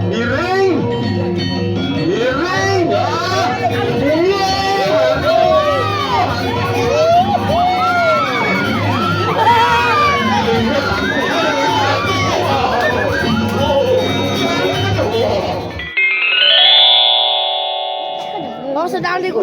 Miring. Miring. Oh, sedang di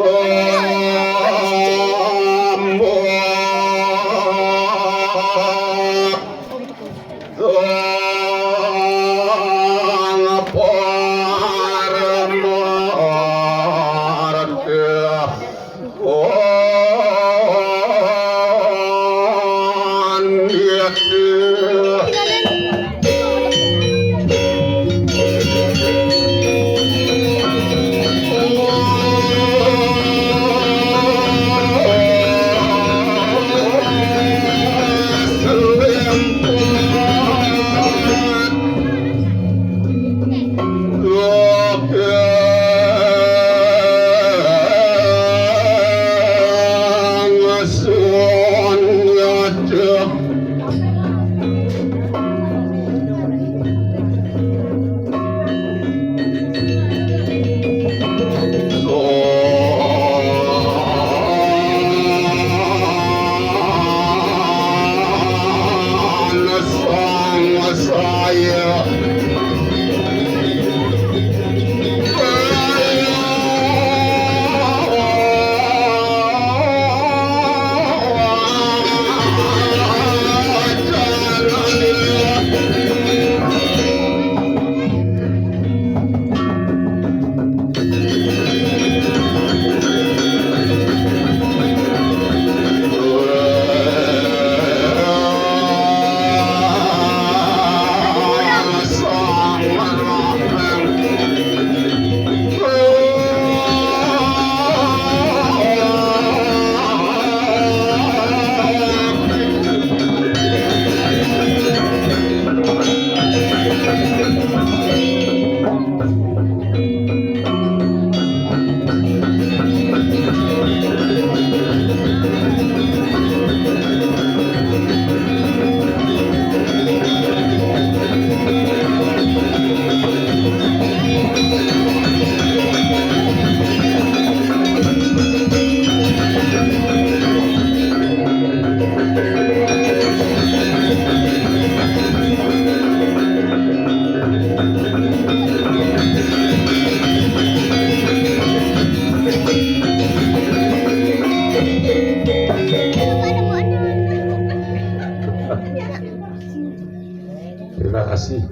Terima kasih.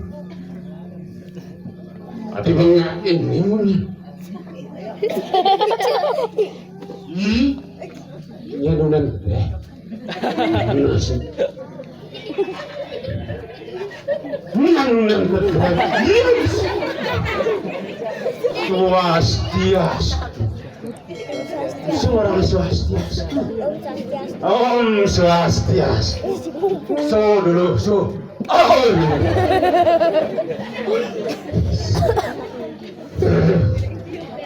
Adi mengain ini. Ya nunan deh. Nasi. Nunan Swastiastu. Suara Swastiastu. Om Swastiastu. So dulu, so. Oh.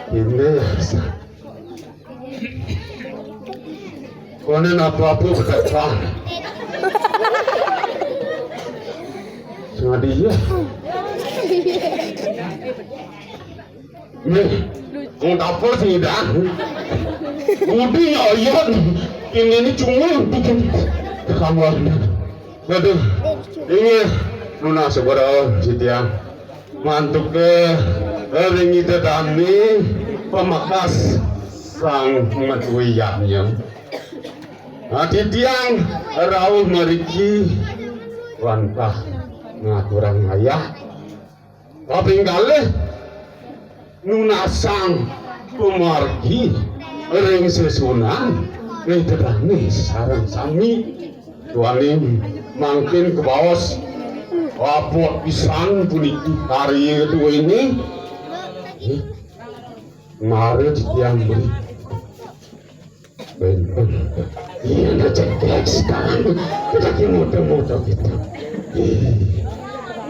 Ini konen apa-apa berkata sama dia nih mau dapur sih dah udah ayat ini cuma bikin kamu aduh ini nuna sebarang sitiang mantuk ke ringi tetami pemakas sang matuyanya hati tiang rauh meriki wantah ngaturang ayah tapi kali nunasang pemargi ring sesunan ring tetami sarang sami tualim makin ke bawah apa pisan puniki hari kedua ini Mari yang beri benar iya nak cek sekarang lagi muda-muda gitu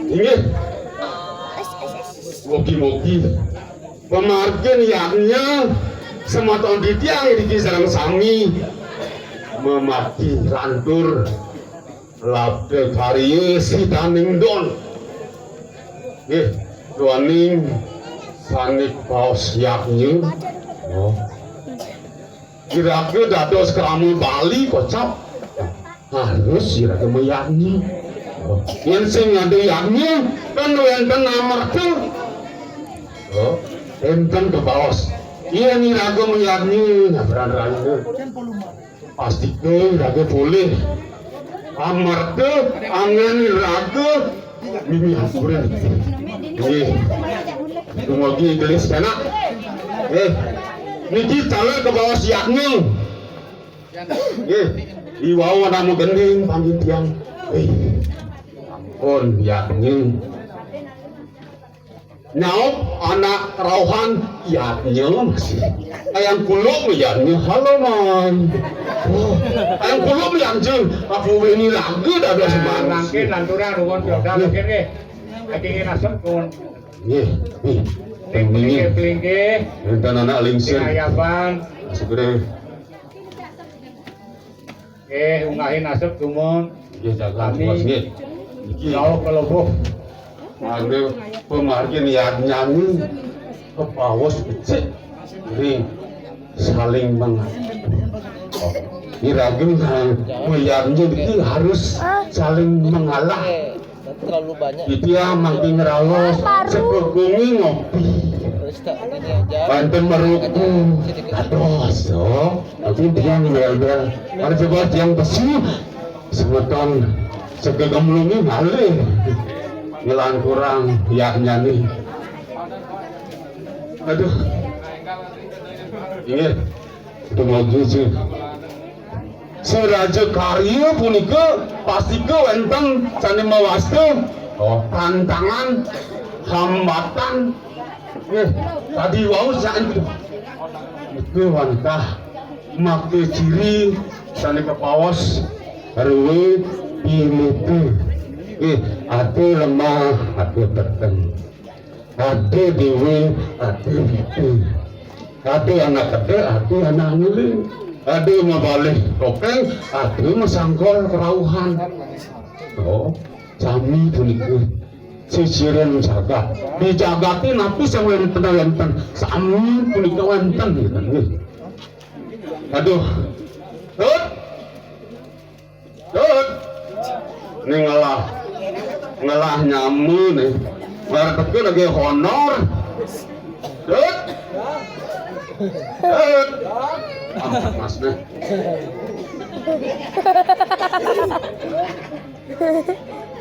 ingat mogi-mogi pemargen yaknya semata di tiang di kisaran sami memaki lantur lape karya si taning don Duaning sanik paus yaknya. Oh. Kira-kira dados keramu Bali kocap. Harus kira-kira meyaknya. Oh. Yang sing ada yaknya kan wenten amartu. Oh. Enten ke paus. Iya nih raga meyaknya. Nah berani-berani. Pasti ke raga boleh. Amartu angin raga. Mimi hakuran. Lagi gelis kana. Niki calon ke bawah siaknya. Iwawa namu gending panggil tiang. Ampun yaknya. Nyaup anak rauhan yaknya masih. Ayang kuluk yaknya halo man. Ayang kuluk yaknya. Aku ini lagu dah dah semua. Nangkin lanturan ruang jodoh mungkin ke. Lagi nasib kun. Nih. Pelingke. Enten anak lingsir. Ayaban. Segera. Ungahin nasib kumun. Iya jaga bos nggih. Iki Jauh keloboh. ada pemargin yang nyanyi kepawas becek. Ini saling diragam melihatnya itu harus saling mengalah. Terlalu banyak. Itu ya makin ngerawas sekegungi ngopi. Banten meruku. Aduh, so. Tapi dia ngel-ngel. Ada coba yang besi. Semeton segegemlungi ngalih. Ngilang kurang yaknya nih. Aduh. Ingat. Itu mau sih. Seraja karya punika pasti ke wenten sani mawastu tantangan hambatan tadi wau saat itu wantah make ciri sani kepawas harus pilih ate lemah ate peteng ate dewi ate itu ate anak gede ate anak ngiling. Ada mabalik topeng, ada masangkol kerauhan. Oh, kami punika sisiran jagat. Dijagati napi sang wenten, sami punika wenten gitu. Aduh, Dut, ini ngalah nyamu nih. Mereka lagi honor. Dut. Mas deh.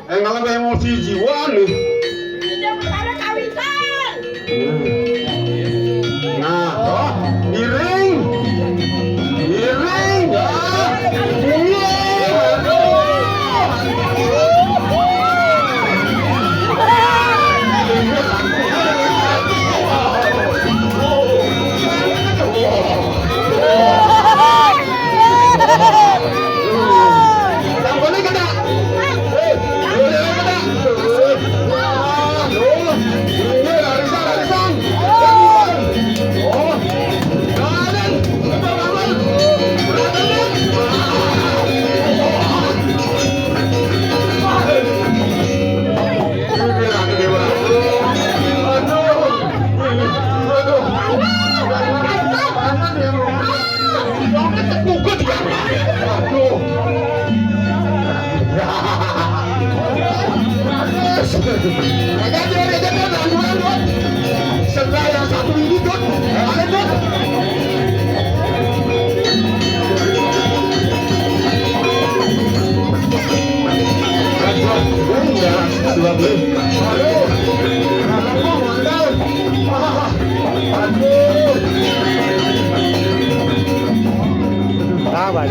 Ngalah emosi jiwa nih. Tidak ada kawitan. Nah, oh, miring. Setelah yang satu ini Dut, ada Dut. Dua beli. Aduh, mandal. Aduh. Sabar.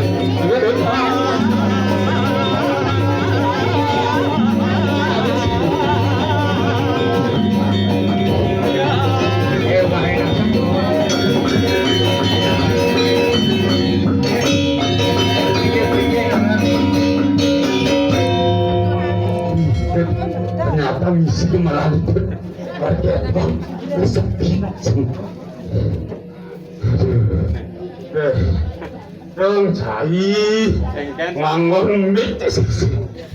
Ternyata misi kemarahan itu warga bang sepi dong cai nganggur miti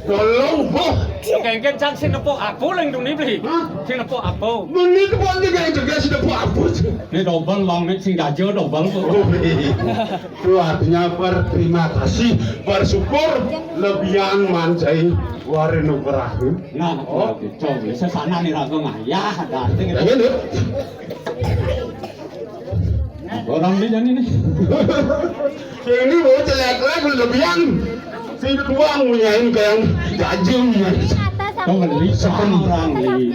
Tolong boh. Kengken cang sing nepuk aku leng duni beli. Hah? Sing nepuk aku. Meni itu pun dia juga sudah buat apa sih? Ini dobel bang, ini sing gajo dobel kok. Itu artinya berterima kasih, bersyukur, lebihan manjai warinu berakhir. Nah, oh gitu. Sesana nih ragu ngayah ada. Ya gitu. Orang di jadi nih. Ini mau jelek lagi lebihan. Sing kedua ngunyain kayak gajeng. Kau beli orang beli.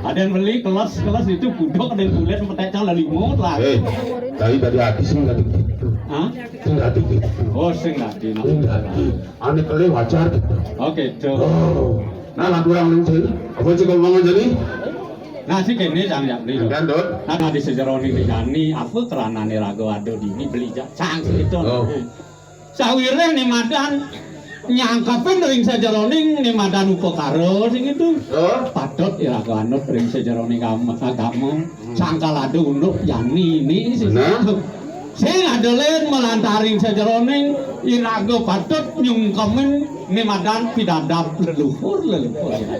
Ada yang beli kelas itu budok, ada yang kuliah sampai cang lali mut lah. Tadi hati sih nggak gitu. Hah? Nggak gitu. Oh, sing nggak Aneh kali wajar gitu. Oke, tuh. Oh, nah lagu orang lain sih. Apa sih kalau ngomong jadi? Nah, sih kene cang ya beli. Kan dot. Nah, di sejarah ini jani, apa kerana nih ragu ado di ini beli cang itu. Oh. Sawirnya nih madan nyangkapin ring sejaroning nih madan upakaro sing itu. Oh. Patut irago anut ring sejaroning agama sangkalado unduk yani ini sih. Nah. Sing adelen melantaring sejaroning irago patut nyungkemin nih madan pidadap leluhur.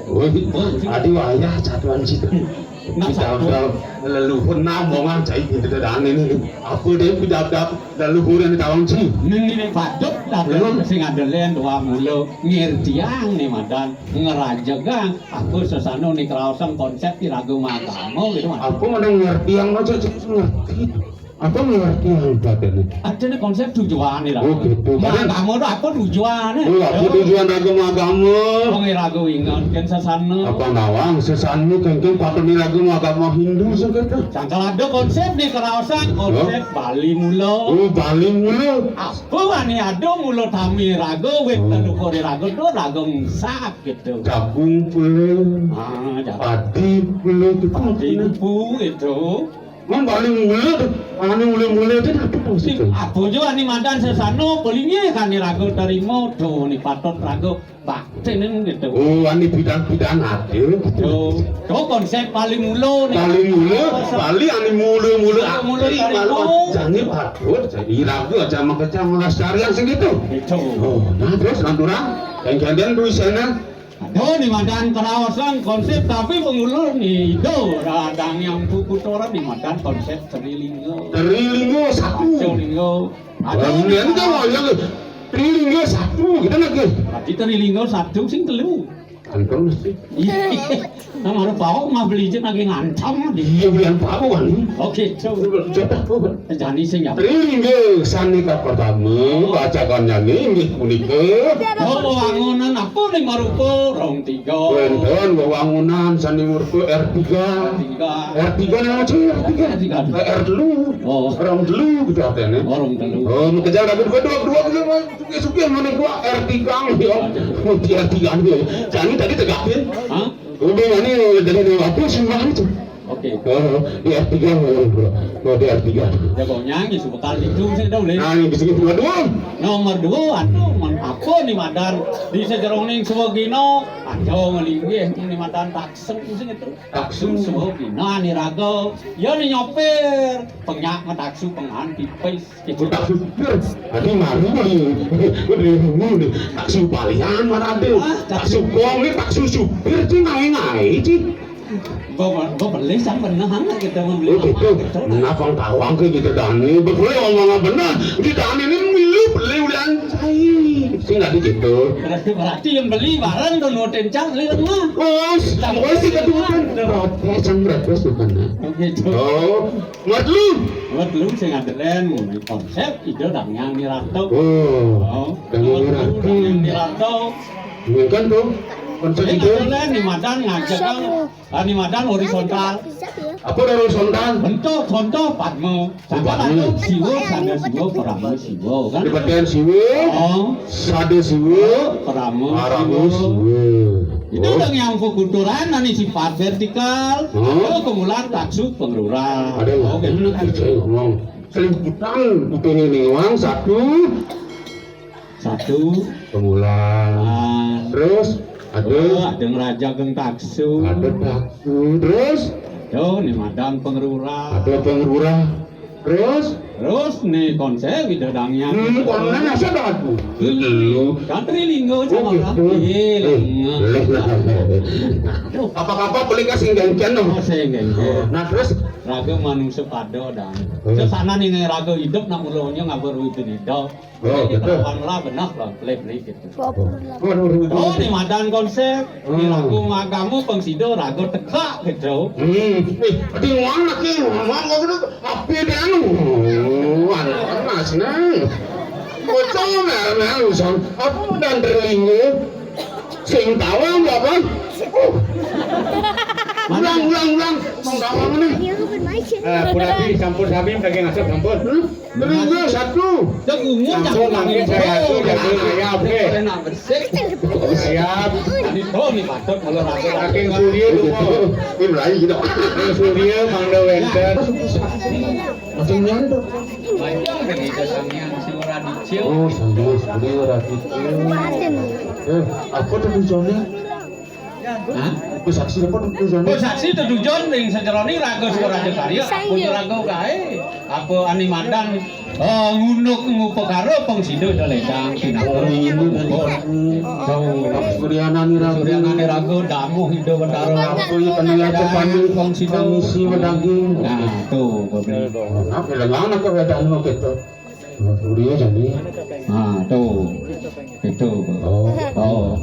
Oh, adi wayah satuan situ. Pidadap leluhur namongan cai gitu dan ini. Aku deh pidadap leluhur yang ditawang sih. Ini patut datang sing adelen dua mulu ngirtiang nih madan ngerajagang aku sesano nih kerawasan konsep irago magamo gitu. Aku mana ngerti yang aja ngerti. Aku ngerti yang badan. Ada nih konsep tujuan nih lah. Oh gitu. Magamo tuh apa tujuannya? Oh, aku tujuan agama. Wong irago ingat kan sesano. Apa nawang sesanu kengkeng patut agama agama Hindu segitu. Cangkal ada konsep nih kerawasan konsep Bali mulo. Oh, Bali mulu. Apa wani ada mulo tami rago wet leluhur rago tuh rago ngsak gitu. Jagung pula. Ah, jadi Padi pula gitu. ibu itu. Kan Bali mulu tuh. Ane mulu itu apa sih? Aku juga nih mandan sesano belinya kan nih rago dari modo nih patut rago bakti nih gitu. Oh, ane bidang-bidang adil. Tuh konsep paling mulo nih. Bali mulu, Bali ane mulu Mulu adil. dari Malu mau. jangan patut. Jadi ragu aja makanya melestarian segitu. Itu. Oh, nah terus nantura yang kalian tuh sana. Aduh nih mandan kerawasan konsep tapi pengulur nih. Do radang yang buku toran nih mandan konsep Trilinggo. Trilinggo satu. Trilinggo. Kemudian kan yang Trilinggo satu, kita lagi. Tadi Trilinggo satu sing telu. Kantong mesti. Iya. Nah, harus bawa mah beli aja lagi ngancam di. Iya belian apa wani? Oke, coba. Coba. Jani sing ya. Trilinggo sanika pertama bacakannya nih punika. Oh, wangunan apa ning marupa rong tiga. Wonten wewangunan sani murko R3. Tiga. R3 nama cuy R3. R3. Oh. Orang dulu gitu atene. Orang telu. Oh, kejar dapat dua suki mana gua R3 ya. Oh, dia R3 dia. Jangan tadi tegakin. Hah? Udah ini dari waktu semua itu. Oke. Oh, di R3 bro. Oh, di R3. Jago nyanyi sebekal itu sih dah boleh. Nah, ini bisa kita dua. Nomor dua, aduh, man apa nih madan di sejeroning sebagino, aduh ngelinggih ini madan takseng sing itu. Taksu sebagino nih rago, ya nih nyopir, penyak ngetaksu pengan pipis. Itu tak supir. Adi malu nih. Tak supalian mana ada. Tak supong ini tak supir sih ngai sih. Gue beli sang bener kita membeli. Oh gitu. Ngapang tawang ke gitu Dani. Betul ngomong benar. Di Dani ini milu beli udah anjay. Sih nggak gitu. Berarti yang beli barang tuh noten cang lihat mah. Oh, sampai sih kedua kan. Protes cang protes bukan. Gitu. Oh, buat lu. Buat lu sing ngadelen konsep ide yang dirato. Oh, dan yang dirato. kan tuh konsep Sing itu. ngadelen di madan ngajak kan. Di madan horizontal. Apa dari horizontal? Bentuk contoh padmo. Sampai itu siwo sada siwo paramu siwo kan. Di bagian siwu, Oh, sade siwu, paramu aramu siwu. Itu udah nyangkut kulturan nanti sifat vertikal. Oh, kemulan taksu pengelurah. Ada nggak? Oke, bener. Saya ngomong selimputan kuping ini uang satu Satu. pengulang. Ah, Terus ada ngeraja geng taksu. taksu. Terus Tuh, nih madam pengerura. ada pengerura. Terus Terus nih konsep bidadangnya. Konon nasa aku. Lu. Kan Trilinggo sama Oh, orang. gitu. Iya. Apa-apa boleh kasih gantian dong. Saya enggak. Nah terus Raga manungsa pada dan sesana nih raga hidup nak mulanya ngabaru itu hidup. Oh, Jadi gitu. perawan lah benar lah beli gitu. waduh. Oh di madan konsep di lagu magamu pengsido raga teka gitu. Di mana ki? Mana gitu? Apa dia anu? Anak mas nang. Bocah mel usan. Apa dan Trilinggo? Sing tahu apa? Ulang. Mau tahu mana? Purati campur sabim lagi ngasih campur. Trilinggo satu. Yang umum Campur lagi saya tuh jadi ayam ke. Enak bersih. Ayam, Tadi tuh nih patut kalau raga saking surya tuh kok. Ini melayu gitu. Surya mangda wenten. Macam mana tuh? banyak dari itu sampean si Radityo. Oh, sambil Radityo. Apa tuh tujuannya? Hah? Aku saksi apa tuh tujuannya? Oh saksi itu tujuan ring sejaroni raga Raja Karya. Aku raga kae. Apa animadan ngunduk ngupekaro pengsido daledang Oh, ini Suryana nih ragu. Suryana raga damu hidup bendaro. Aku ya penanya pandu komisi daging. Nah, tuh bener. Apa lang nak keadaan mo gitu. Surya jadi. Nah, tuh. Itu. Oh.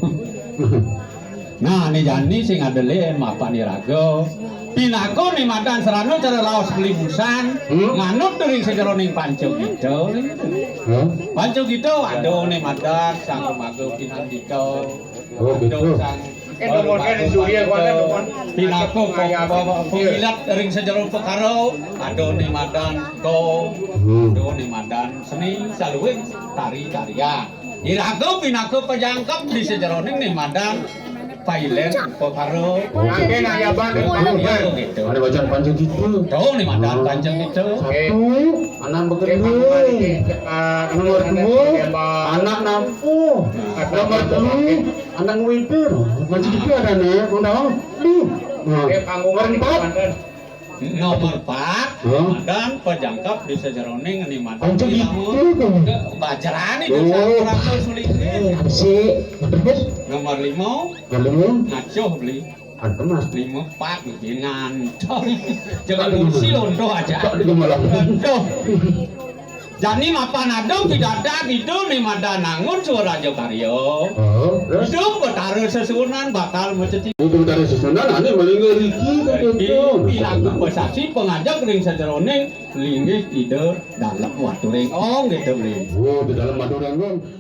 Nah, ini jani sing adele mapan iraga. Pinako ni madan serano cara laos beli busan, nganut dari sejeroning panco gitu. Panco gitu, aduh nih madan sang kemago pinandiko. Oh, gitu. Pinako pengilat dari sejeroning pekaro, aduh nih madan go, aduh nih madan seni saluwing tari-tarian. Iraga pinako pejangkap di sejeroning nih madan. Pailen, Pokaro, Agen ayaban gitu. Ada bacaan panjang gitu. Tuh nih madan panjang itu. Satu, anak bekerja. Nomor dua, anak nampu. Nomor tiga, anak winter. Masih juga ada nih, undang. Nomor empat, Nomor 4, madan pejangkap di sejeroning nih madan. Panjang gitu. Bajaran itu kurang sulit. Si, terus Nomor 5, ngomong, ngaco beli. ada mas. 5 pak bikin ngancong. Jangan kursi londo aja. Tak ada malah. Aduh. Jadi mapan adong tidak ada gitu nih madan nangun suara Raja Karyo. Oh, terus Hidup bertaruh sesunan bakal menceci. itu dari susunan, nanti melingkar Riki kan itu. Bilang bersaksi pengajak ring sejeroning linggih ide dalam waktu ring gitu beli. Oh, di dalam madu rengong.